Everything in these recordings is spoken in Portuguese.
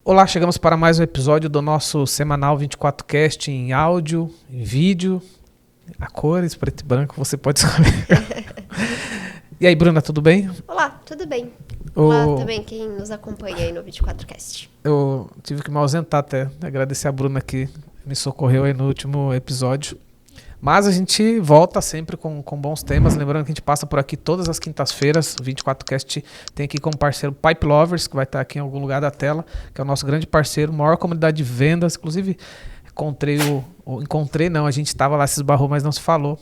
Olá, chegamos para mais um episódio do nosso semanal 24Cast em áudio, em vídeo, a cores, preto e branco, você pode escolher. E aí, Bruna, tudo bem? Olá, tudo bem? Olá também quem nos acompanha aí no 24Cast. Eu tive que me ausentar até, agradecer a Bruna que me socorreu aí no último episódio. Mas a gente volta sempre com bons temas. Lembrando que a gente passa por aqui todas as quintas-feiras. O 24Cast tem aqui como parceiro Pipe Lovers, que vai estar aqui em algum lugar da tela, que é o nosso grande parceiro, maior comunidade de vendas. Inclusive, a gente estava lá, se esbarrou, mas não se falou.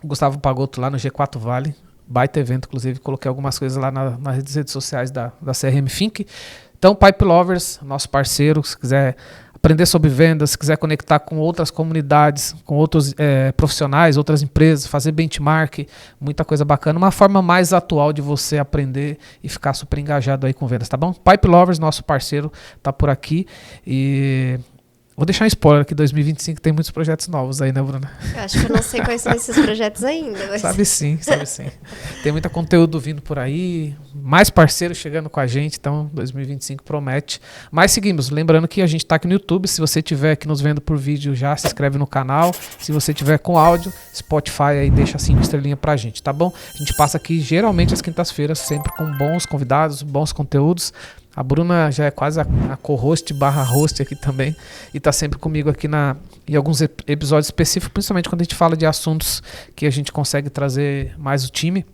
O Gustavo Pagotto lá no G4 Vale. Baita evento, inclusive, coloquei algumas coisas lá nas redes sociais da CRM Think. Então, Pipe Lovers, nosso parceiro, se quiser aprender sobre vendas, se quiser conectar com outras comunidades, com outros profissionais, outras empresas, fazer benchmark, muita coisa bacana. Uma forma mais atual de você aprender e ficar super engajado aí com vendas, tá bom? Pipe Lovers, nosso parceiro, tá por aqui e... Vou deixar um spoiler que 2025 tem muitos projetos novos aí, né, Bruna? Eu acho que eu não sei quais são esses projetos ainda. Mas... Sabe sim. Tem muito conteúdo vindo por aí, mais parceiros chegando com a gente, então 2025 promete. Mas seguimos, lembrando que a gente está aqui no YouTube, se você estiver aqui nos vendo por vídeo já se inscreve no canal, se você estiver com áudio, Spotify aí deixa 5 estrelinhas pra gente, tá bom? A gente passa aqui geralmente às quintas-feiras, sempre com bons convidados, bons conteúdos. A Bruna já é quase a co-host / host aqui também e tá sempre comigo aqui em alguns episódios específicos, principalmente quando a gente fala de assuntos que a gente consegue trazer mais o time.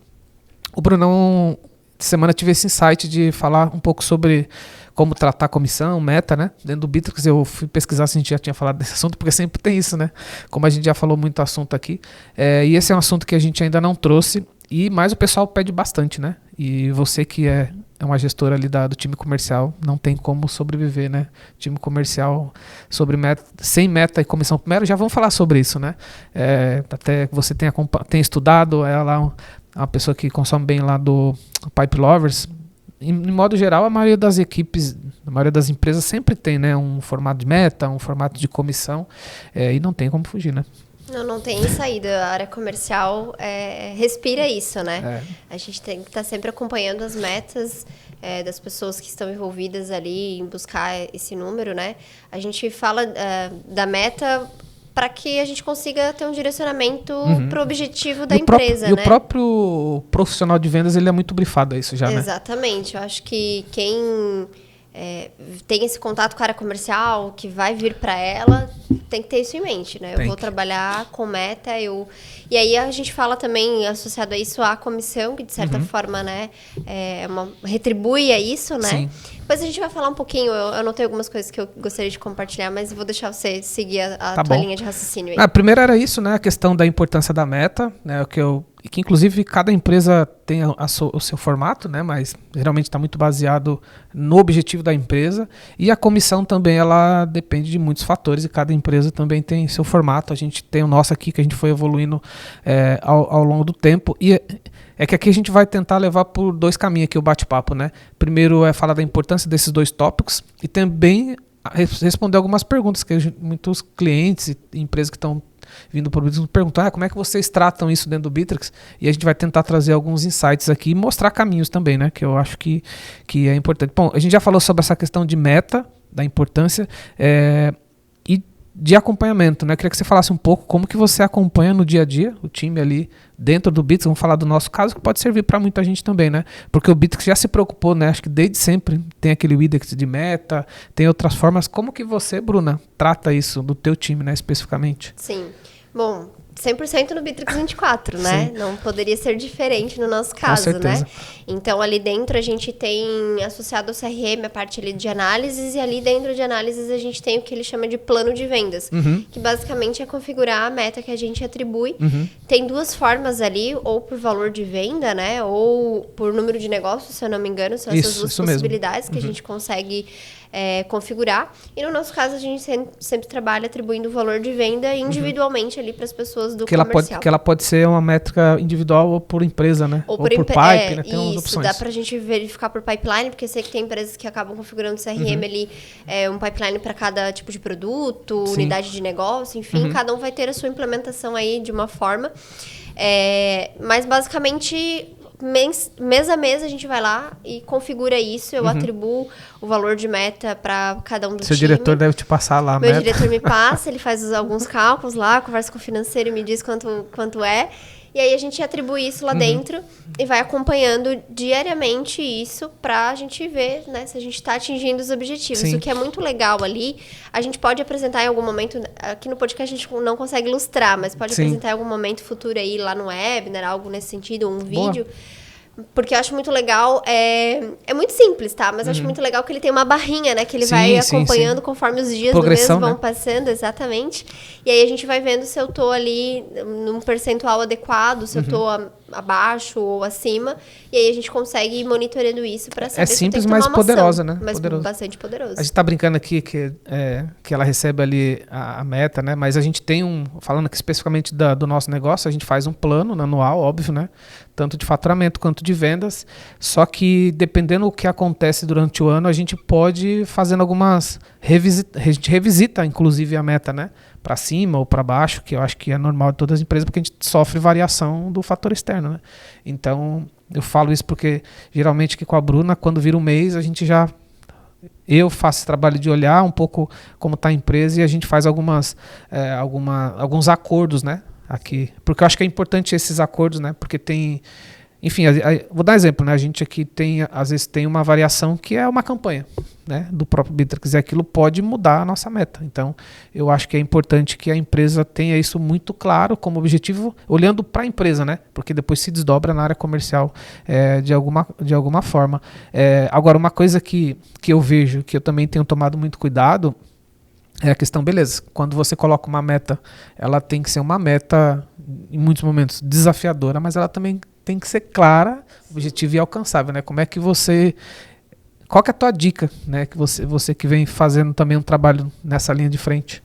O Brunão, essa semana tive esse insight de falar um pouco sobre como tratar a comissão, meta, né? Dentro do Bitrix eu fui pesquisar se a gente já tinha falado desse assunto, porque sempre tem isso, né? Como a gente já falou muito assunto aqui. E esse é um assunto que a gente ainda não trouxe, mas o pessoal pede bastante, né? E você que é uma gestora ali do time comercial, não tem como sobreviver, né? Time comercial sem meta e comissão. Primeiro, já vamos falar sobre isso, né? Até você tem estudado, ela é uma pessoa que consome bem lá do Pipe Lovers. Em modo geral, a maioria das equipes, a maioria das empresas sempre tem, né? Um formato de meta, um formato de comissão, e não tem como fugir, né? Não tem saída. A área comercial respira isso, né? A gente tem que estar sempre acompanhando as metas das pessoas que estão envolvidas ali em buscar esse número, né? A gente fala da meta para que a gente consiga ter um direcionamento para o objetivo da empresa, né? E o próprio profissional de vendas, ele é muito brifado a isso já, né? Exatamente. Eu acho que quem... tem esse contato com a área comercial, que vai vir para ela, tem que ter isso em mente, né? Eu vou trabalhar com meta, e aí a gente fala também, associado a isso, a comissão, que de certa forma, né, retribui a isso, né? Sim. Depois a gente vai falar um pouquinho, eu anotei algumas coisas que eu gostaria de compartilhar, mas vou deixar você seguir a tua linha de raciocínio aí. A primeira era isso, né? A questão da importância da meta, né? Que inclusive cada empresa tem o seu formato, né? Mas geralmente está muito baseado no objetivo da empresa. E a comissão também, ela depende de muitos fatores e cada empresa também tem seu formato. A gente tem o nosso aqui que a gente foi evoluindo ao longo do tempo. E é que aqui a gente vai tentar levar por dois caminhos aqui o bate-papo, né? Primeiro é falar da importância desses dois tópicos e também responder algumas perguntas que muitos clientes e empresas que estão vindo para o Bitrix perguntam como é que vocês tratam isso dentro do Bitrix, e a gente vai tentar trazer alguns insights aqui e mostrar caminhos também, né? Que eu acho que é importante. Bom, a gente já falou sobre essa questão de meta, da importância, e de acompanhamento, né? Eu queria que você falasse um pouco como que você acompanha no dia a dia o time ali dentro do Bitrix. Vamos falar do nosso caso, que pode servir para muita gente também, né? Porque o Bitrix já se preocupou, né? Acho que desde sempre tem aquele index de meta, tem outras formas. Como que você, Bruna, trata isso do teu time, né, especificamente? Sim. Bom, 100% no Bitrix 24, né? Sim. Não poderia ser diferente no nosso caso, né? Então, ali dentro a gente tem associado ao CRM a parte ali de análises, e ali dentro de análises a gente tem o que ele chama de plano de vendas, que basicamente é configurar a meta que a gente atribui. Tem duas formas ali, ou por valor de venda, né? Ou por número de negócios, se eu não me engano, são essas duas possibilidades que a gente consegue configurar. E no nosso caso, a gente sempre trabalha atribuindo o valor de venda individualmente ali para as pessoas do comercial. Que ela pode ser uma métrica individual ou por empresa, né? Ou por pipe, né? Tem umas opções. Dá pra gente verificar por pipeline, porque sei que tem empresas que acabam configurando o CRM ali, um pipeline para cada tipo de produto, unidade de negócio, enfim, cada um vai ter a sua implementação aí de uma forma. Mas basicamente mês a mês a gente vai lá e configura isso. Eu atribuo o valor de meta para cada um do Seu time. diretor deve te passar lá a Meu meta. diretor me passa, ele faz alguns cálculos lá, conversa com o financeiro e me diz quanto é. E aí a gente atribui isso lá dentro e vai acompanhando diariamente isso pra gente ver, né, se a gente tá atingindo os objetivos. Sim. O que é muito legal ali, a gente pode apresentar em algum momento, aqui no podcast a gente não consegue ilustrar, mas pode apresentar em algum momento futuro aí lá no webinar, algo nesse sentido, um vídeo. Porque eu acho muito legal, é muito simples, tá? Mas eu acho muito legal que ele tem uma barrinha, né? Que ele vai acompanhando conforme os dias do mês vão passando, exatamente. E aí a gente vai vendo se eu tô ali num percentual adequado, se eu tô abaixo ou acima. E aí a gente consegue ir monitorando isso pra saber se simples, tem que tomar mas poderosa, né? Mas bastante poderoso. A gente tá brincando aqui que ela recebe ali a meta, né? Mas a gente tem falando aqui especificamente do nosso negócio, a gente faz um plano anual, óbvio, né? Tanto de faturamento quanto de vendas, só que dependendo do que acontece durante o ano, a gente pode ir fazendo algumas a gente revisita inclusive a meta, né, para cima ou para baixo, que eu acho que é normal de todas as empresas, porque a gente sofre variação do fator externo, né? Então, eu falo isso porque geralmente aqui com a Bruna, quando vira um mês, eu faço esse trabalho de olhar um pouco como está a empresa e a gente faz alguns acordos, né? Aqui, porque eu acho que é importante esses acordos, né? Porque tem, enfim, vou dar um exemplo, né? A gente aqui às vezes tem uma variação que é uma campanha, né? Do próprio Bittrex, e aquilo pode mudar a nossa meta. Então, eu acho que é importante que a empresa tenha isso muito claro como objetivo, olhando para a empresa, né? Porque depois se desdobra na área comercial de alguma forma. Agora, uma coisa que eu vejo, que eu também tenho tomado muito cuidado, é a questão, beleza, quando você coloca uma meta, ela tem que ser uma meta, em muitos momentos, desafiadora, mas ela também tem que ser clara, objetiva e alcançável, né? Qual que é a tua dica, né? Que você que vem fazendo também um trabalho nessa linha de frente.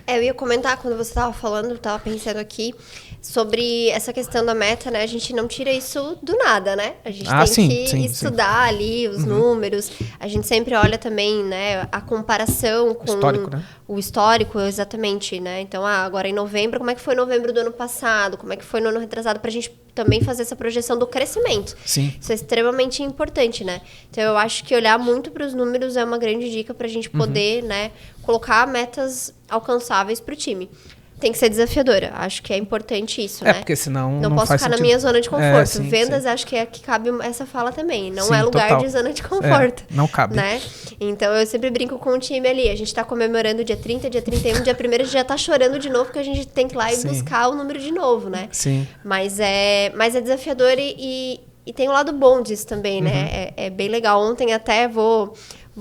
Eu ia comentar, quando você estava falando, eu estava pensando aqui, sobre essa questão da meta, né? A gente não tira isso do nada, né? A gente tem que estudar ali os números. A gente sempre olha também, né, a comparação com o histórico, exatamente, né? Então, agora em novembro, como é que foi novembro do ano passado? Como é que foi no ano retrasado? Pra gente também fazer essa projeção do crescimento. Sim. Isso é extremamente importante, né? Então, eu acho que olhar muito para os números é uma grande dica pra gente poder, né, colocar metas alcançáveis pro time. Tem que ser desafiadora. Acho que é importante isso, né? Porque senão não posso ficar na minha zona de conforto. Vendas, acho que cabe essa fala também. Não é lugar de zona de conforto. Não cabe. Né? Então, eu sempre brinco com o time ali. A gente tá comemorando dia 30, dia 31, dia 1º, a gente já tá chorando de novo, porque a gente tem que ir lá e buscar o número de novo, né? Sim. Mas é desafiador e tem um lado bom disso também, né? É bem legal. Ontem até vou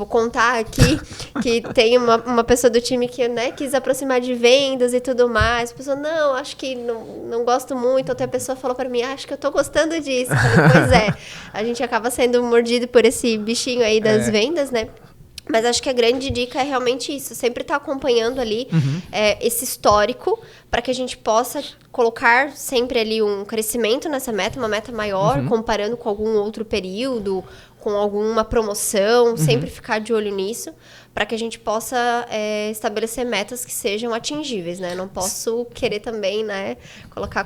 contar aqui que tem uma pessoa do time que, né, quis aproximar de vendas e tudo mais. A pessoa, não, acho que não gosto muito. Até a pessoa falou para mim, acho que eu tô gostando disso. Eu falei, pois é, a gente acaba sendo mordido por esse bichinho aí das vendas, né? Mas acho que a grande dica é realmente isso. Sempre estar acompanhando ali esse histórico para que a gente possa colocar sempre ali um crescimento nessa meta, uma meta maior, comparando com algum outro período, com alguma promoção, sempre ficar de olho nisso, para que a gente possa estabelecer metas que sejam atingíveis, né? Não posso querer também, né, colocar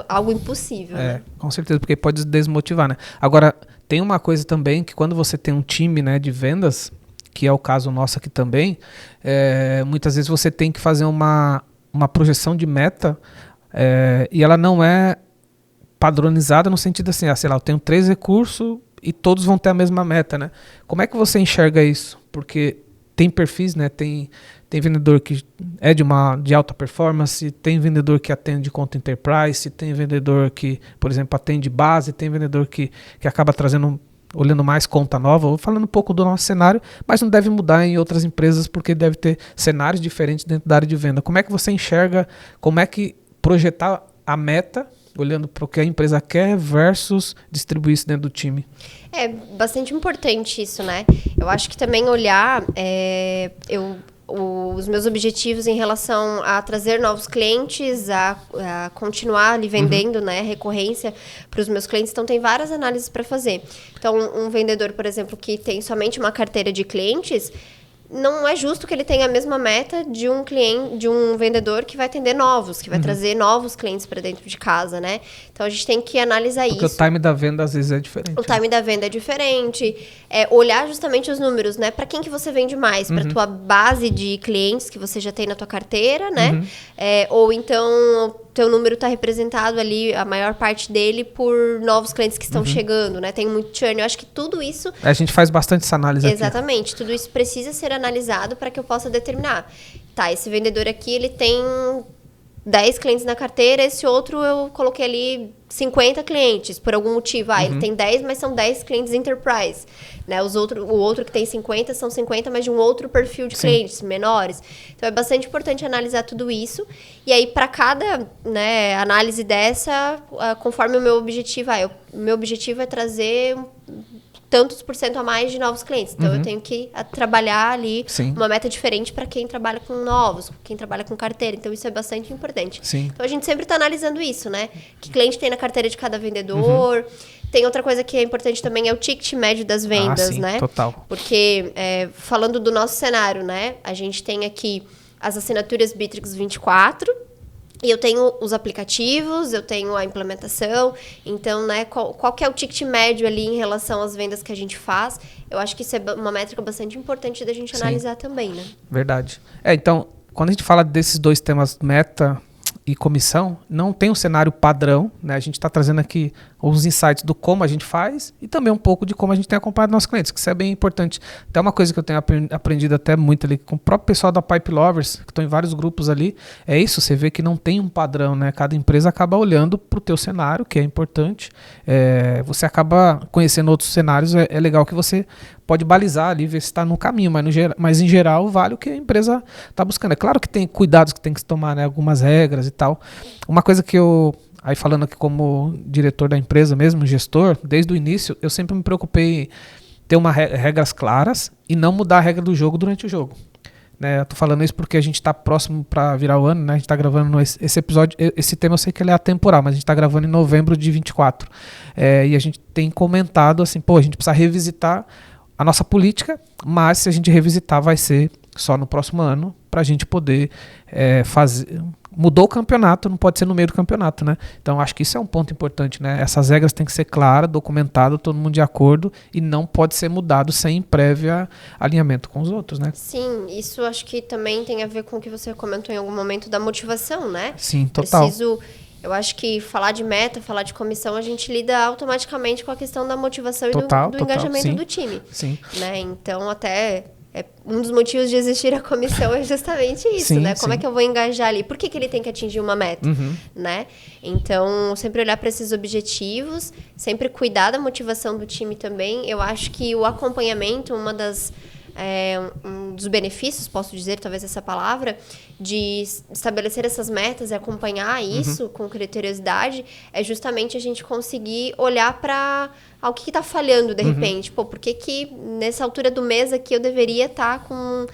algo impossível. Né? Com certeza, porque pode desmotivar, né? Agora, tem uma coisa também que quando você tem um time, né, de vendas, que é o caso nosso aqui também, muitas vezes você tem que fazer uma projeção de meta e ela não é padronizada no sentido assim, sei lá, eu tenho 3 recursos e todos vão ter a mesma meta, né? Como é que você enxerga isso? Porque tem perfis, né? Tem vendedor que é de alta performance, tem vendedor que atende conta enterprise, tem vendedor que, por exemplo, atende base, tem vendedor que acaba olhando mais conta nova, ou falando um pouco do nosso cenário, mas não deve mudar em outras empresas porque deve ter cenários diferentes dentro da área de venda. Como é que você enxerga, como é que projetar a meta olhando para o que a empresa quer versus distribuir isso dentro do time? É bastante importante isso, né? Eu acho que também olhar os meus objetivos em relação a trazer novos clientes, a continuar ali vendendo, né, recorrência para os meus clientes. Então, tem várias análises para fazer. Então, um vendedor, por exemplo, que tem somente uma carteira de clientes, não é justo que ele tenha a mesma meta de um cliente, de um vendedor que vai atender novos, que vai trazer novos clientes para dentro de casa, né? Então a gente tem que analisar isso. Porque o time da venda às vezes é diferente. O time da venda é diferente. Olhar justamente os números, né? Para quem que você vende mais? Para tua base de clientes que você já tem na tua carteira, né? Ou então teu número está representado ali, a maior parte dele, por novos clientes que estão chegando, né? Tem muito churn. Eu acho que tudo isso... A gente faz bastante essa análise aqui. Exatamente. Tudo isso precisa ser analisado para que eu possa determinar. Tá, esse vendedor aqui, ele tem 10 clientes na carteira, esse outro eu coloquei ali 50 clientes, por algum motivo. Ele tem 10, mas são 10 clientes enterprise. Né? O outro que tem 50 são 50, mas de um outro perfil de clientes menores. Então, é bastante importante analisar tudo isso. E aí, para cada, né, análise dessa, conforme o meu objetivo... o meu objetivo é trazer tantos por cento a mais de novos clientes. Então, eu tenho que trabalhar ali uma meta diferente para quem trabalha com novos, quem trabalha com carteira. Então, isso é bastante importante. Então, a gente sempre está analisando isso, né? Que cliente tem na carteira de cada vendedor. Tem outra coisa que é importante também, é o ticket médio das vendas, né? Total. Porque, falando do nosso cenário, né? A gente tem aqui as assinaturas Bitrix 24... E eu tenho os aplicativos, eu tenho a implementação. Então, né, qual que é o ticket médio ali em relação às vendas que a gente faz? Eu acho que isso é uma métrica bastante importante da gente analisar também, né? Verdade. Então, quando a gente fala desses dois temas, meta e comissão, não tem um cenário padrão, né? A gente está trazendo aqui os insights do como a gente faz e também um pouco de como a gente tem acompanhado nossos clientes, que isso é bem importante. Até uma coisa que eu tenho aprendido até muito ali com o próprio pessoal da Pipe Lovers, que estão em vários grupos ali, é isso, você vê que não tem um padrão, né? Cada empresa acaba olhando para o teu cenário, que é importante. Você acaba conhecendo outros cenários, é legal que você pode balizar ali, ver se está no caminho, mas em geral vale o que a empresa está buscando. É claro que tem cuidados que tem que se tomar, né? Algumas regras e tal. Uma coisa que aí falando aqui como diretor da empresa mesmo, gestor, desde o início, eu sempre me preocupei em ter regras claras e não mudar a regra do jogo durante o jogo. Né, eu tô falando isso porque a gente está próximo para virar o ano, né? A gente está gravando esse episódio, esse tema eu sei que ele é atemporal, mas a gente está gravando em novembro de 24. E a gente tem comentado assim, a gente precisa revisitar a nossa política, mas se a gente revisitar vai ser só no próximo ano para a gente poder fazer... Mudou o campeonato, não pode ser no meio do campeonato, né? Então, acho que isso é um ponto importante, né? Essas regras têm que ser claras, documentadas, todo mundo de acordo e não pode ser mudado sem prévio alinhamento com os outros, né? Sim, isso acho que também tem a ver com o que você comentou em algum momento da motivação, né? Sim, total. Eu acho que falar de meta, falar de comissão, a gente lida automaticamente com a questão da motivação e do engajamento do time. Sim. Né? Então, até... um dos motivos de existir a comissão é justamente isso, né? Como é que eu vou engajar ali? Por que ele tem que atingir uma meta, né? Então, sempre olhar para esses objetivos, sempre cuidar da motivação do time também. Eu acho que o acompanhamento, um dos benefícios, posso dizer, talvez essa palavra, de estabelecer essas metas e acompanhar isso com criteriosidade, é justamente a gente conseguir olhar para o que está falhando de repente. Por que nessa altura do mês aqui eu deveria estar com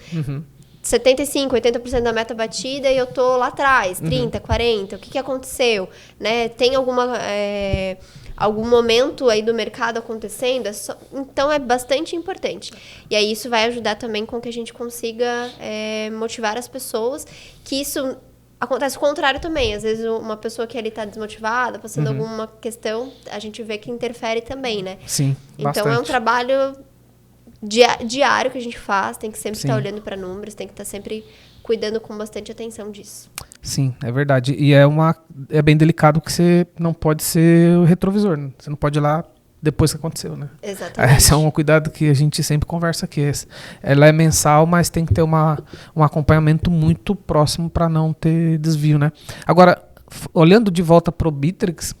75%, 80% da meta batida e eu tô lá atrás, 30%, 40%, o que aconteceu? Né? Tem algum momento aí do mercado acontecendo? Então, é bastante importante. E aí, isso vai ajudar também com que a gente consiga motivar as pessoas, que isso acontece o contrário também. Às vezes, uma pessoa que ali está desmotivada, passando alguma questão, a gente vê que interfere também, né? Sim, bastante. Então, é um trabalho diário que a gente faz, tem que sempre estar olhando para números, tem que estar sempre cuidando com bastante atenção disso. Sim, é verdade. E é bem delicado que você não pode ser o retrovisor, né? Você não pode ir lá depois que aconteceu, né? Exatamente. Esse é um cuidado que a gente sempre conversa aqui. Ela é mensal, mas tem que ter um acompanhamento muito próximo para não ter desvio, né? Agora, olhando de volta para o Bitrix,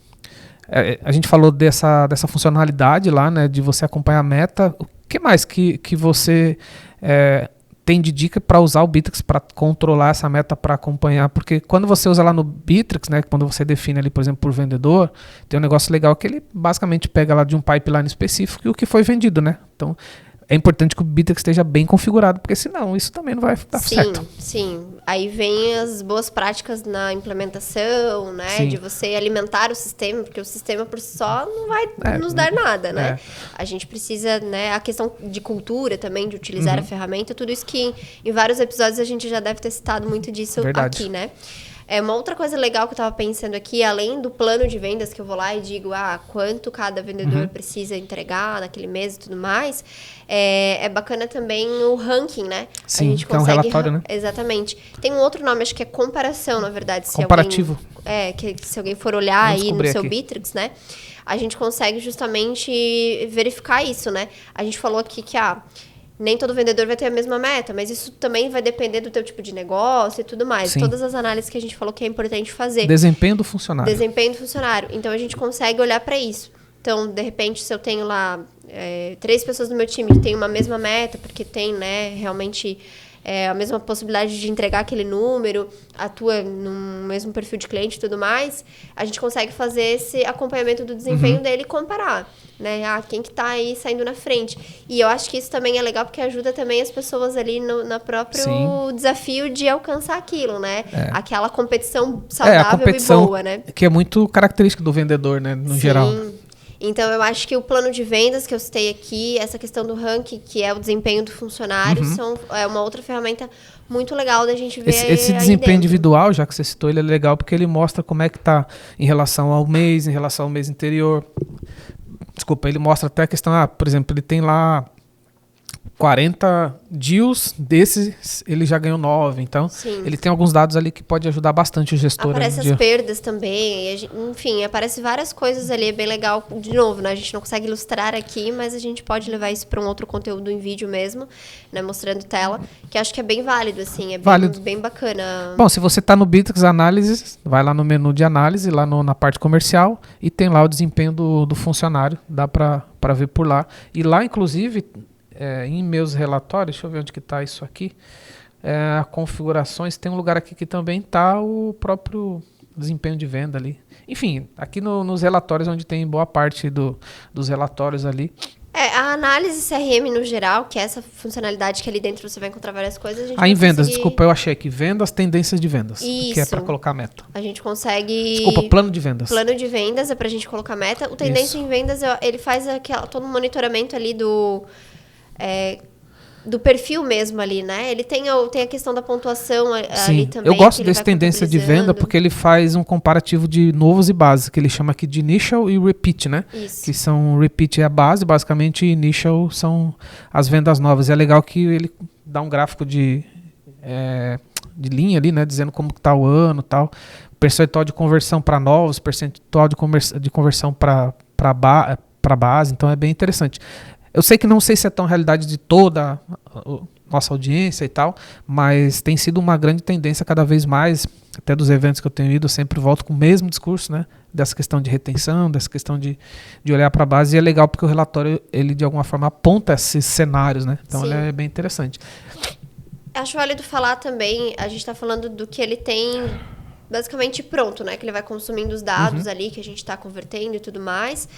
a gente falou dessa funcionalidade lá, né? De você acompanhar a meta. O que mais que você... tem de dica para usar o Bitrix para controlar essa meta, para acompanhar? Porque quando você usa lá no Bitrix, né, quando você define ali, por exemplo, por vendedor, tem um negócio legal que ele basicamente pega lá de um pipeline específico e o que foi vendido, né? Então, é importante que o Bittrex esteja bem configurado, porque senão isso também não vai dar certo. Sim. Aí vem as boas práticas na implementação, né? Sim. De você alimentar o sistema, porque o sistema por si só não vai nos dar nada, né? A gente precisa, né? A questão de cultura também, de utilizar a ferramenta, tudo isso que em vários episódios a gente já deve ter citado muito disso aqui, né? Uma outra coisa legal que eu estava pensando aqui, além do plano de vendas, que eu vou lá e digo quanto cada vendedor precisa entregar naquele mês e tudo mais, é bacana também o ranking, né? Sim, a gente consegue, é um relatório, né? Exatamente. Tem um outro nome, acho que é comparação, na verdade. Comparativo. Se alguém for olhar aí no seu Bittrex, né? A gente consegue justamente verificar isso, né? A gente falou aqui que nem todo vendedor vai ter a mesma meta, mas isso também vai depender do teu tipo de negócio e tudo mais. Sim. Todas as análises que a gente falou que é importante fazer. Desempenho do funcionário. Desempenho do funcionário. Então, a gente consegue olhar para isso. Então, de repente, se eu tenho lá 3 pessoas do meu time que têm uma mesma meta, porque tem, né, realmente a mesma possibilidade de entregar aquele número, atua no mesmo perfil de cliente e tudo mais, a gente consegue fazer esse acompanhamento do desempenho dele e comparar, né? Quem que tá aí saindo na frente. E eu acho que isso também é legal porque ajuda também as pessoas ali no próprio desafio de alcançar aquilo, né? Aquela competição saudável competição e boa, né? Que é muito característica do vendedor, né? No geral. Então, eu acho que o plano de vendas que eu citei aqui, essa questão do ranking, que é o desempenho do funcionário, é uma outra ferramenta muito legal da gente ver esse desempenho individual, já que você citou, ele é legal porque ele mostra como é que está em relação ao mês, em relação ao mês anterior. Desculpa, ele mostra até a questão, por exemplo, ele tem lá 40 deals, desses ele já ganhou 9. Então, ele tem alguns dados ali que pode ajudar bastante o gestor. Aparece as perdas também. Enfim, aparece várias coisas ali. É bem legal. De novo, né? A gente não consegue ilustrar aqui, mas a gente pode levar isso para um outro conteúdo em vídeo mesmo, né? Mostrando tela, que acho que é bem válido, assim. É bem bacana. Bom, se você está no Bittrex Análises, vai lá no menu de análise, lá na parte comercial, e tem lá o desempenho do funcionário. Dá para ver por lá. E lá, inclusive... em meus relatórios, deixa eu ver onde que está isso aqui, configurações, tem um lugar aqui que também está o próprio desempenho de venda ali. Enfim, aqui nos relatórios, onde tem boa parte dos relatórios ali. A análise CRM no geral, que é essa funcionalidade que ali dentro você vai encontrar várias coisas. Em vendas, desculpa, eu achei aqui, vendas, tendências de vendas. Isso. Que é para colocar meta. A gente consegue... Desculpa, plano de vendas. Plano de vendas é para a gente colocar meta. O tendência em vendas, ele faz todo um monitoramento ali do perfil mesmo ali, né? Ele tem a questão da pontuação ali também. Eu gosto desse tendência de venda porque ele faz um comparativo de novos e base, que ele chama aqui de initial e repeat, né? Isso. Que são repeat é a base, basicamente, e initial são as vendas novas. E é legal que ele dá um gráfico de linha ali, né? Dizendo como está o ano e tal. Percentual de conversão para novos, percentual de conversão para base. Então é bem interessante. Eu não sei se é tão realidade de toda a nossa audiência e tal, mas tem sido uma grande tendência cada vez mais, até dos eventos que eu tenho ido, eu sempre volto com o mesmo discurso, né? Dessa questão de retenção, dessa questão de olhar para a base, e é legal porque o relatório, ele de alguma forma aponta esses cenários, né? Então ele é bem interessante. Acho válido falar também, a gente está falando do que ele tem basicamente pronto, né? Que ele vai consumindo os dados ali, que a gente está convertendo e tudo mais.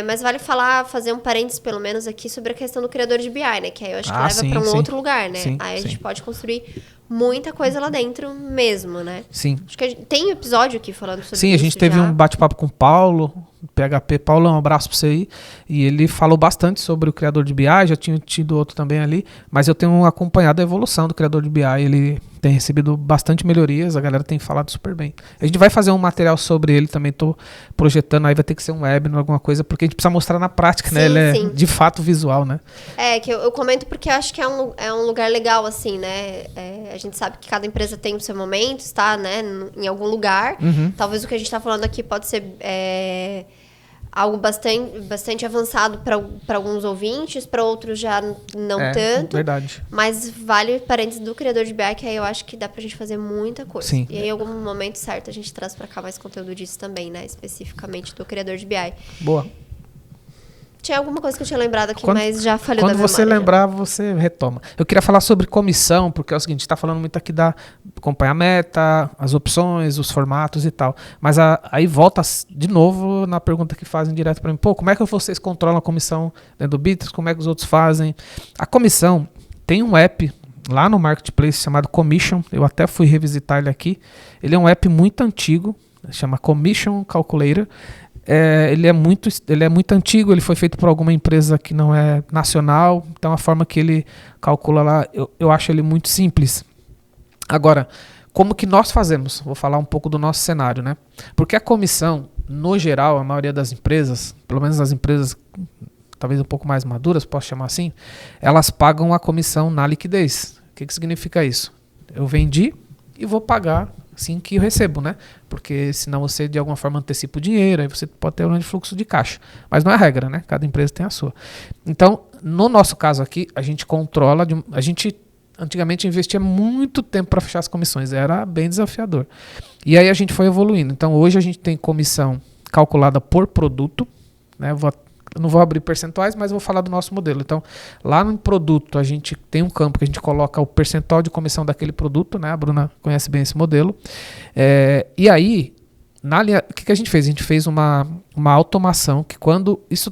Mas vale fazer um parênteses, pelo menos, aqui sobre a questão do criador de BI, né? Que aí eu acho que leva para um outro lugar, né? Aí a gente pode construir muita coisa lá dentro mesmo, né? Sim. Acho que tem um episódio aqui falando sobre isso. Sim, a gente teve um bate-papo com o Paulo, PHP. Paulo, um abraço para você aí. E ele falou bastante sobre o criador de BI, já tinha tido outro também ali, mas eu tenho acompanhado a evolução do criador de BI, ele tem recebido bastante melhorias, a galera tem falado super bem. A gente vai fazer um material sobre ele também, tô projetando, aí vai ter que ser um webinar, alguma coisa, porque a gente precisa mostrar na prática, né? Ele é de fato visual, né? Que eu comento porque eu acho que é um lugar legal, assim, né? A gente sabe que cada empresa tem o seu momento, está, né, em algum lugar. Talvez o que a gente está falando aqui pode ser algo bastante avançado para alguns ouvintes, para outros já não tanto. Verdade. Mas vale parênteses do criador de BI, que aí eu acho que dá pra gente fazer muita coisa. Sim. E aí, em algum momento certo, a gente traz para cá mais conteúdo disso também, né? Especificamente do criador de BI. Boa. Tinha alguma coisa que eu tinha lembrado aqui, mas já falhou da memória. Quando você lembrar, você retoma. Eu queria falar sobre comissão, porque é o seguinte, a gente está falando muito aqui da acompanhar a meta, as opções, os formatos e tal. Mas aí volta de novo na pergunta que fazem direto para mim. Pô, como é que vocês controlam a comissão dentro do Bittrex? Como é que os outros fazem? A comissão tem um app lá no Marketplace chamado Commission. Eu até fui revisitar ele aqui. Ele é um app muito antigo, chama Commission Calculator. Ele é muito antigo, ele foi feito por alguma empresa que não é nacional, então a forma que ele calcula lá, eu acho ele muito simples. Agora, como que nós fazemos? Vou falar um pouco do nosso cenário, né? Porque a comissão, no geral, a maioria das empresas, pelo menos as empresas talvez um pouco mais maduras, posso chamar assim, elas pagam a comissão na liquidez. O que significa isso? Eu vendi e vou pagar assim que eu recebo, né? Porque senão você de alguma forma antecipa o dinheiro, aí você pode ter um grande fluxo de caixa. Mas não é regra, né? Cada empresa tem a sua. Então, no nosso caso aqui, a gente controla, a gente antigamente investia muito tempo para fechar as comissões, era bem desafiador. E aí a gente foi evoluindo. Então, hoje a gente tem comissão calculada por produto, né? Eu não vou abrir percentuais, mas vou falar do nosso modelo. Então, lá no produto, a gente tem um campo que a gente coloca o percentual de comissão daquele produto, né? A Bruna conhece bem esse modelo. E aí, o que a gente fez? A gente fez uma automação que quando... Isso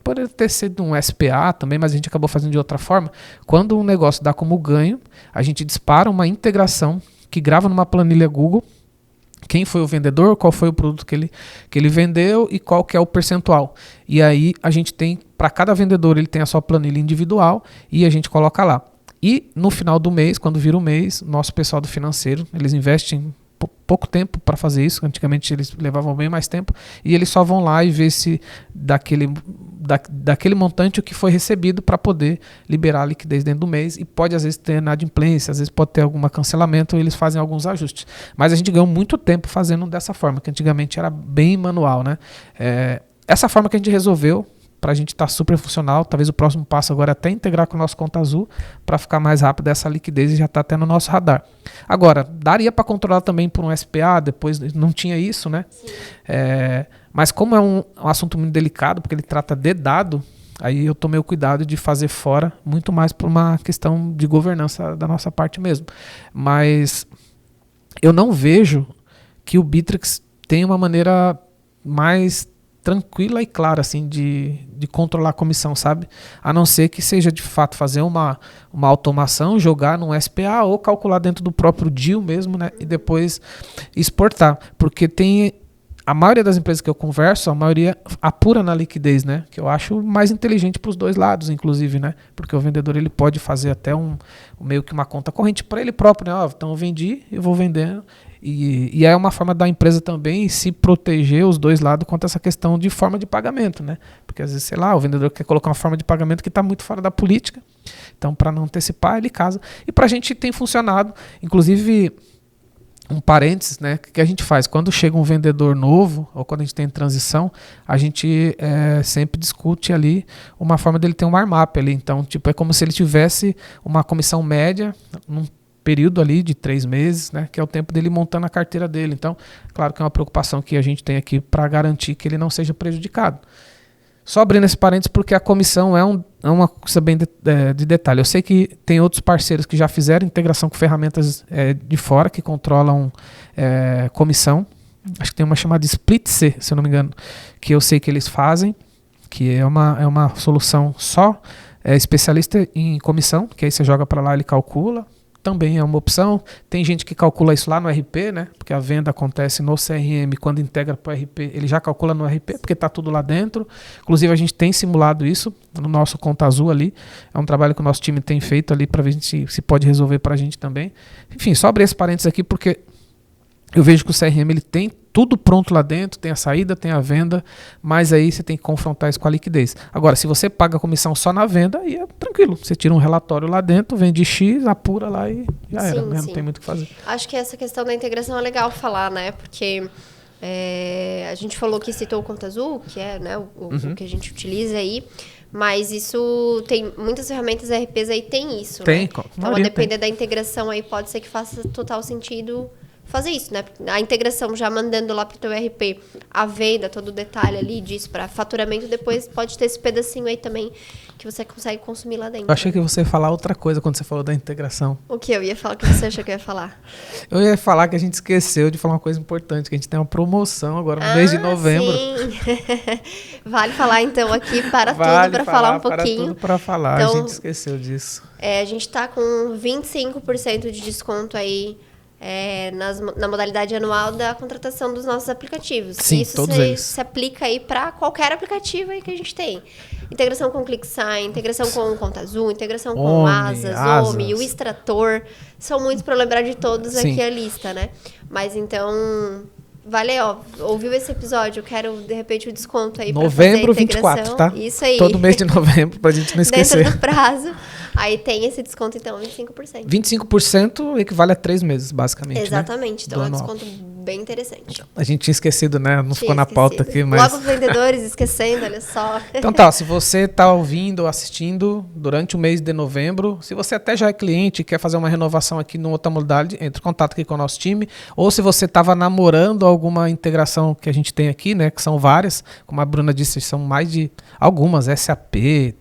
poderia ter sido um SPA também, mas a gente acabou fazendo de outra forma. Quando um negócio dá como ganho, a gente dispara uma integração que grava numa planilha Google quem foi o vendedor, qual foi o produto que ele vendeu e qual que é o percentual. E aí a gente tem, para cada vendedor ele tem a sua planilha individual e a gente coloca lá. E no final do mês, quando vira o mês, nosso pessoal do financeiro, eles investem pouco tempo para fazer isso, antigamente eles levavam bem mais tempo, e eles só vão lá e ver se daquele montante o que foi recebido para poder liberar a liquidez dentro do mês, e pode às vezes ter inadimplência, às vezes pode ter algum cancelamento, eles fazem alguns ajustes. Mas a gente ganhou muito tempo fazendo dessa forma, que antigamente era bem manual, né? Essa forma que a gente resolveu, para a gente estar super funcional, talvez o próximo passo agora é até integrar com o nosso Conta Azul para ficar mais rápido essa liquidez e já está até no nosso radar. Agora, daria para controlar também por um SPA, depois não tinha isso, né? Mas como é um assunto muito delicado, porque ele trata de dado, aí eu tomei o cuidado de fazer fora, muito mais por uma questão de governança da nossa parte mesmo. Mas eu não vejo que o Bittrex tem uma maneira mais tranquila e clara assim, de controlar a comissão, sabe? A não ser que seja de fato fazer uma automação, jogar num SPA ou calcular dentro do próprio deal mesmo, né? E depois exportar. Porque a maioria das empresas que eu converso, a maioria apura na liquidez, né? Que eu acho mais inteligente para os dois lados, inclusive, né? Porque o vendedor ele pode fazer até meio que uma conta corrente para ele próprio, né? Então eu vendi, eu vou vendendo. E é uma forma da empresa também se proteger os dois lados quanto a essa questão de forma de pagamento, né? Porque às vezes, sei lá, o vendedor quer colocar uma forma de pagamento que está muito fora da política. Então, para não antecipar, ele casa. E para a gente tem funcionado, inclusive, um parênteses, né? Que a gente faz? Quando chega um vendedor novo, ou quando a gente tem transição, a gente sempre discute ali uma forma dele ter um markup ali. Então, tipo, é como se ele tivesse uma comissão média num período ali de 3 meses, né, que é o tempo dele montando a carteira dele. Então, claro que é uma preocupação que a gente tem aqui para garantir que ele não seja prejudicado. Só abrindo esse parênteses porque a comissão é uma coisa bem de detalhe. Eu sei que tem outros parceiros que já fizeram integração com ferramentas de fora que controlam comissão. Acho que tem uma chamada SplitC, se eu não me engano, que eu sei que eles fazem, que é uma solução só especialista em comissão, que aí você joga para lá e ele calcula. Também é uma opção. Tem gente que calcula isso lá no RP, né? Porque a venda acontece no CRM, quando integra para o RP, ele já calcula no RP, porque está tudo lá dentro. Inclusive, a gente tem simulado isso no nosso Conta Azul ali. É um trabalho que o nosso time tem feito ali para ver se pode resolver para a gente também. Enfim, só abrir esse parênteses aqui, porque eu vejo que o CRM ele tem tudo pronto lá dentro, tem a saída, tem a venda, mas aí você tem que confrontar isso com a liquidez. Agora, se você paga a comissão só na venda, aí é tranquilo. Você tira um relatório lá dentro, vende X, apura lá e já era, né? Não tem muito o que fazer. Acho que essa questão da integração é legal falar, né? Porque a gente falou que citou o Conta Azul, que é, né, o que a gente utiliza aí, mas isso tem muitas ferramentas RPs aí tem isso, tem, né? Então, a depender da integração aí, pode ser que faça total sentido fazer isso, né? A integração já mandando lá pro teu ERP a venda, todo o detalhe ali disso para faturamento, depois pode ter esse pedacinho aí também que você consegue consumir lá dentro. Eu achei que você ia falar outra coisa quando você falou da integração. O que eu ia falar? O que você achou que eu ia falar? Eu ia falar que a gente esqueceu de falar uma coisa importante, que a gente tem uma promoção agora no mês de novembro. Sim. Vale falar então aqui para tudo para falar um pouquinho. Para tudo para falar, então, a gente esqueceu disso. A gente está com 25% de desconto aí na modalidade anual da contratação dos nossos aplicativos. Sim, isso todos eles. Se aplica aí para qualquer aplicativo aí que a gente tem. Integração com ClickSign, integração com Conta Azul, integração com Asas, OMI, o Extrator. São muitos para lembrar de todos. Sim. Aqui a lista, né? Mas então... Vale, ouviu esse episódio, eu quero, de repente, o desconto aí novembro 24, tá? Isso aí. Todo mês de novembro, pra gente não esquecer. Dentro do prazo. Aí tem esse desconto, então, 25%. 25% equivale a 3 meses, basicamente. Exatamente. Né? Então é um desconto bem interessante. A gente tinha esquecido, né? Não ficou na pauta aqui, mas... Logo os vendedores esquecendo, olha só. Então tá, se você tá ouvindo ou assistindo durante o mês de novembro, se você até já é cliente e quer fazer uma renovação aqui numa outra modalidade, entre em contato aqui com o nosso time. Ou se você estava namorando alguma integração que a gente tem aqui, né? Que são várias, como a Bruna disse, são mais de algumas, SAP,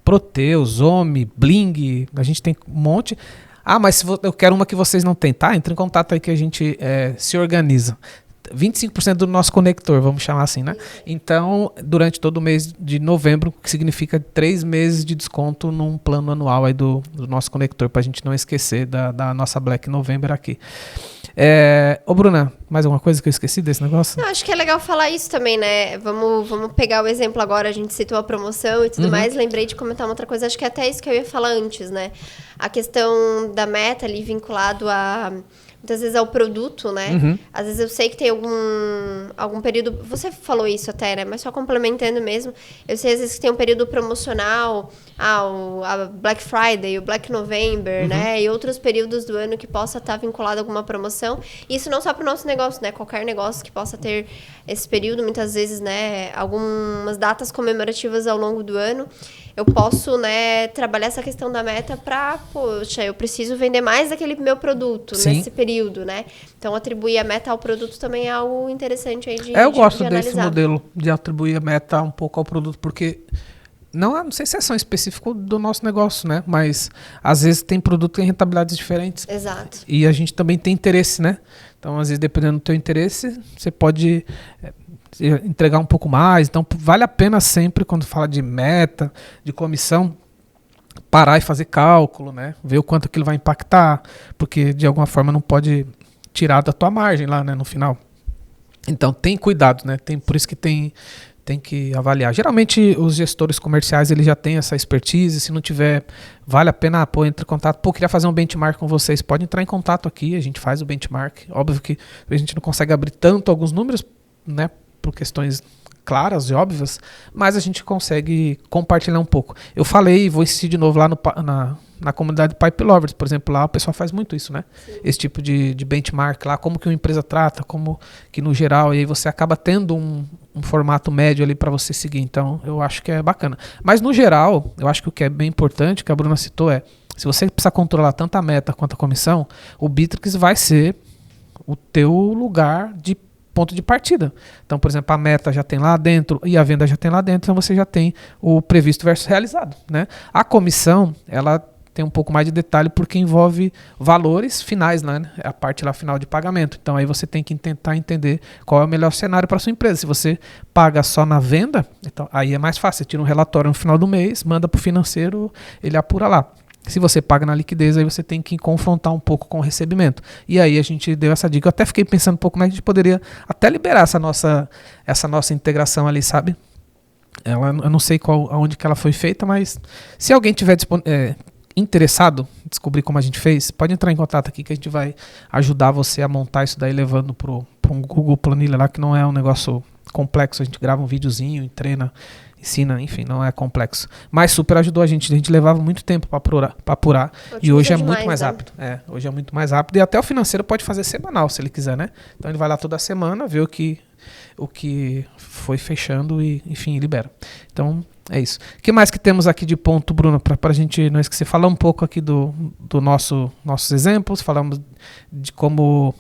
Proteus, OMI, Bling, a gente tem um monte. Ah, mas eu quero uma que vocês não têm, tá? Entre em contato aí que a gente se organiza. 25% do nosso conector, vamos chamar assim, né? Então, durante todo o mês de novembro, que significa 3 meses de desconto num plano anual aí do nosso conector, pra gente não esquecer da nossa Black November aqui. Ô Bruna, mais alguma coisa que eu esqueci desse negócio? Eu acho que é legal falar isso também, né? Vamos pegar o exemplo agora, a gente citou a promoção e tudo mais, lembrei de comentar uma outra coisa, acho que é até isso que eu ia falar antes, né? A questão da meta ali vinculado a... muitas vezes ao produto, né? Às vezes eu sei que tem algum período... Você falou isso até, né? Mas só complementando mesmo. Eu sei às vezes que tem um período promocional, a Black Friday, o Black November, né? E outros períodos do ano que possa estar vinculado a alguma promoção. Isso não só para o nosso negócio, né? Qualquer negócio que possa ter esse período, muitas vezes, né? Algumas datas comemorativas ao longo do ano. Eu posso, né, trabalhar essa questão da meta para, poxa, eu preciso vender mais daquele meu produto. Sim. Nesse período, né? Então, atribuir a meta ao produto também é algo interessante aí de eu gosto de desse modelo de atribuir a meta um pouco ao produto, porque não sei se é só específico do nosso negócio, né? Mas, às vezes, tem produto que tem rentabilidades diferentes. Exato. E a gente também tem interesse, né? Então, às vezes, dependendo do teu interesse, você pode... entregar um pouco mais, então vale a pena sempre quando fala de meta, de comissão, parar e fazer cálculo, né? Ver o quanto aquilo vai impactar, porque de alguma forma não pode tirar da tua margem lá, né, no final. Então tem cuidado, né? Por isso que tem que avaliar. Geralmente os gestores comerciais eles já têm essa expertise, se não tiver, vale a pena, entre em contato. Queria fazer um benchmark com vocês, pode entrar em contato aqui, a gente faz o benchmark. Óbvio que a gente não consegue abrir tanto alguns números, né, por questões claras e óbvias, mas a gente consegue compartilhar um pouco. Eu falei, vou insistir de novo lá na comunidade Pipe Lovers, por exemplo, lá o pessoal faz muito isso, né? Sim. Esse tipo de benchmark lá, como que uma empresa trata, como que no geral, e aí você acaba tendo um formato médio ali para você seguir, então eu acho que é bacana. Mas no geral, eu acho que o que é bem importante, que a Bruna citou se você precisa controlar tanto a meta quanto a comissão, o Bitrix vai ser o teu lugar de ponto de partida. Então, por exemplo, a meta já tem lá dentro e a venda já tem lá dentro, então você já tem o previsto versus realizado, né? A comissão, ela tem um pouco mais de detalhe porque envolve valores finais, né? É a parte lá final de pagamento. Então, aí você tem que tentar entender qual é o melhor cenário para sua empresa. Se você paga só na venda, então aí é mais fácil. Você tira um relatório no final do mês, manda para o financeiro, ele apura lá. Se você paga na liquidez, aí você tem que confrontar um pouco com o recebimento. E aí a gente deu essa dica. Eu até fiquei pensando um pouco como é que a gente poderia até liberar essa nossa integração ali, sabe? Eu não sei aonde que ela foi feita, mas se alguém tiver interessado em descobrir como a gente fez, pode entrar em contato aqui que a gente vai ajudar você a montar isso daí, levando para um Google Planilha lá, que não é um negócio complexo. A gente grava um videozinho, treina, ensina, enfim, não é complexo. Mas super ajudou a gente levava muito tempo para apurar e hoje é muito mais rápido. Hoje é muito mais rápido e até o financeiro pode fazer semanal, se ele quiser, né? Então ele vai lá toda semana, vê o que foi fechando e, enfim, libera. Então, é isso. O que mais que temos aqui de ponto, Bruno, para a gente não esquecer? Falar um pouco aqui do nossos exemplos, falamos de como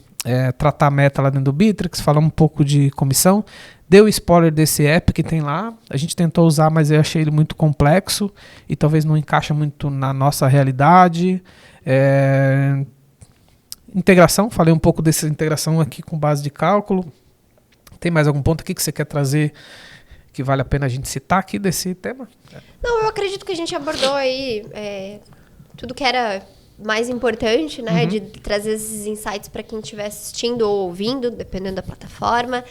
tratar a meta lá dentro do Bittrex, falar um pouco de comissão. Deu spoiler desse app que tem lá. A gente tentou usar, mas eu achei ele muito complexo e talvez não encaixa muito na nossa realidade. Integração, falei um pouco dessa integração aqui com base de cálculo. Tem mais algum ponto aqui que você quer trazer que vale a pena a gente citar aqui desse tema? Não, eu acredito que a gente abordou aí tudo que era mais importante, né? De trazer esses insights para quem estiver assistindo ou ouvindo, dependendo da plataforma.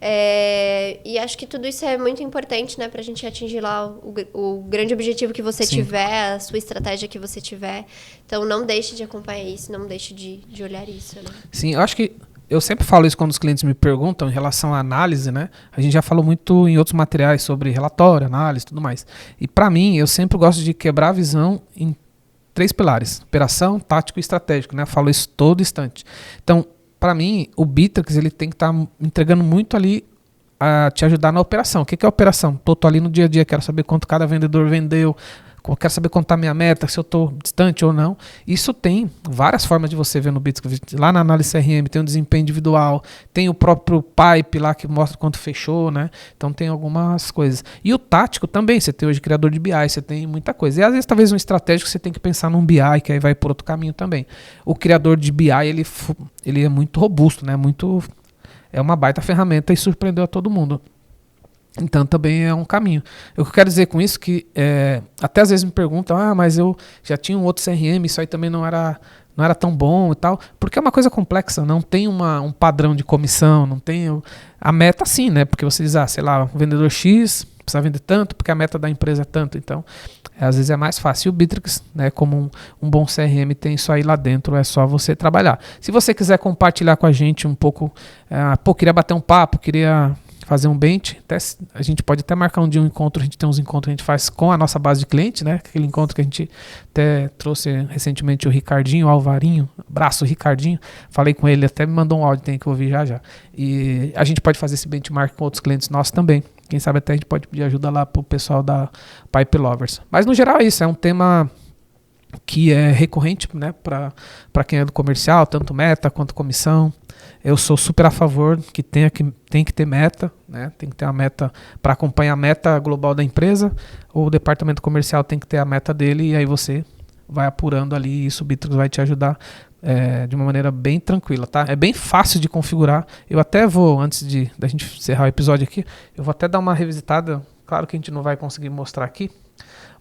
E acho que tudo isso é muito importante, né? Para a gente atingir lá o grande objetivo que você tiver, a sua estratégia que você tiver. Então, não deixe de acompanhar isso, não deixe de olhar isso, né? Sim, eu acho que eu sempre falo isso quando os clientes me perguntam em relação à análise, né? A gente já falou muito em outros materiais sobre relatório, análise e tudo mais. E para mim, eu sempre gosto de quebrar a visão em 3 pilares: operação, tático e estratégico, né? Eu falo isso todo instante. Então, para mim, o Bittrex ele tem que estar entregando muito ali a te ajudar na operação. O que é a operação? Tô ali no dia a dia, quero saber quanto cada vendedor vendeu, quero saber quanto está a minha meta, se eu estou distante ou não. Isso tem várias formas de você ver no Bittrex. Lá na análise CRM tem um desempenho individual, tem o próprio pipe lá que mostra quanto fechou, né? Então tem algumas coisas. E o tático também, você tem hoje criador de BI, você tem muita coisa. E às vezes talvez um estratégico você tem que pensar num BI, que aí vai por outro caminho também. O criador de BI, ele é muito robusto, né? É uma baita ferramenta e surpreendeu a todo mundo. Então também é um caminho. Eu quero dizer com isso que até às vezes me perguntam, mas eu já tinha um outro CRM, isso aí também não era tão bom e tal, porque é uma coisa complexa, não tem um padrão de comissão, não tem a meta sim, né? Porque você diz, sei lá, o vendedor X precisa vender tanto, porque a meta da empresa é tanto, então às vezes é mais fácil. E o Bittrex, né, como um bom CRM, tem isso aí lá dentro, é só você trabalhar. Se você quiser compartilhar com a gente um pouco, queria bater um papo, queria fazer um bench, a gente pode até marcar um dia um encontro, a gente tem uns encontros que a gente faz com a nossa base de cliente, né? Aquele encontro que a gente até trouxe recentemente o Ricardinho, o Alvarinho, abraço Ricardinho, falei com ele, até me mandou um áudio, tem que ouvir já. E a gente pode fazer esse benchmark com outros clientes nossos também. Quem sabe até a gente pode pedir ajuda lá pro pessoal da Pipe Lovers. Mas no geral é isso, é um tema que é recorrente, né, para quem é do comercial, tanto meta quanto comissão. Eu sou super a favor que tem que ter meta, né? Tem que ter uma meta para acompanhar a meta global da empresa. O departamento comercial tem que ter a meta dele e aí você vai apurando ali e isso o Bittrex vai te ajudar de uma maneira bem tranquila, tá? É bem fácil de configurar. Eu até vou, antes da gente encerrar o episódio aqui, eu vou até dar uma revisitada. Claro que a gente não vai conseguir mostrar aqui,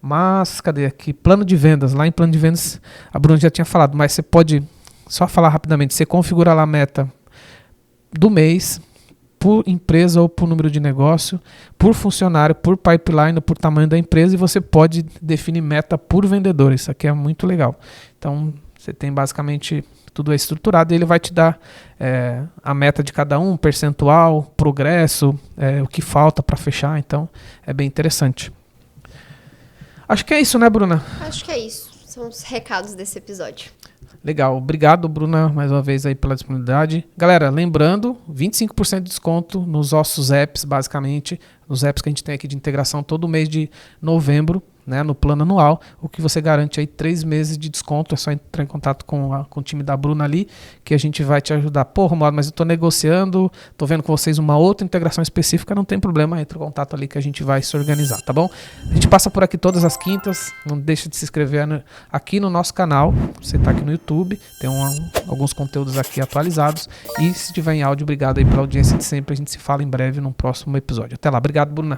mas cadê aqui? Plano de vendas. Lá em plano de vendas, a Bruna já tinha falado, mas você pode só falar rapidamente. Você configura lá a meta do mês, por empresa ou por número de negócio, por funcionário, por pipeline, por tamanho da empresa, e você pode definir meta por vendedor. Isso aqui é muito legal. Então, você tem basicamente tudo estruturado e ele vai te dar a meta de cada um, percentual, progresso, o que falta para fechar. Então, é bem interessante. Acho que é isso, né, Bruna? Acho que é isso. São os recados desse episódio. Legal. Obrigado, Bruna, mais uma vez aí pela disponibilidade. Galera, lembrando, 25% de desconto nos nossos apps, basicamente, nos apps que a gente tem aqui de integração todo mês de novembro, né, no plano anual, o que você garante aí 3 meses de desconto. É só entrar em contato com o time da Bruna ali, que a gente vai te ajudar. Pô, Romualdo, mas eu tô negociando, tô vendo com vocês uma outra integração específica, não tem problema, entra em contato ali que a gente vai se organizar, tá bom? A gente passa por aqui todas as quintas, não deixa de se inscrever aqui no nosso canal, você tá aqui no YouTube, tem alguns conteúdos aqui atualizados, e se tiver em áudio, obrigado aí pela audiência de sempre, a gente se fala em breve num próximo episódio. Até lá, obrigado, Bruna.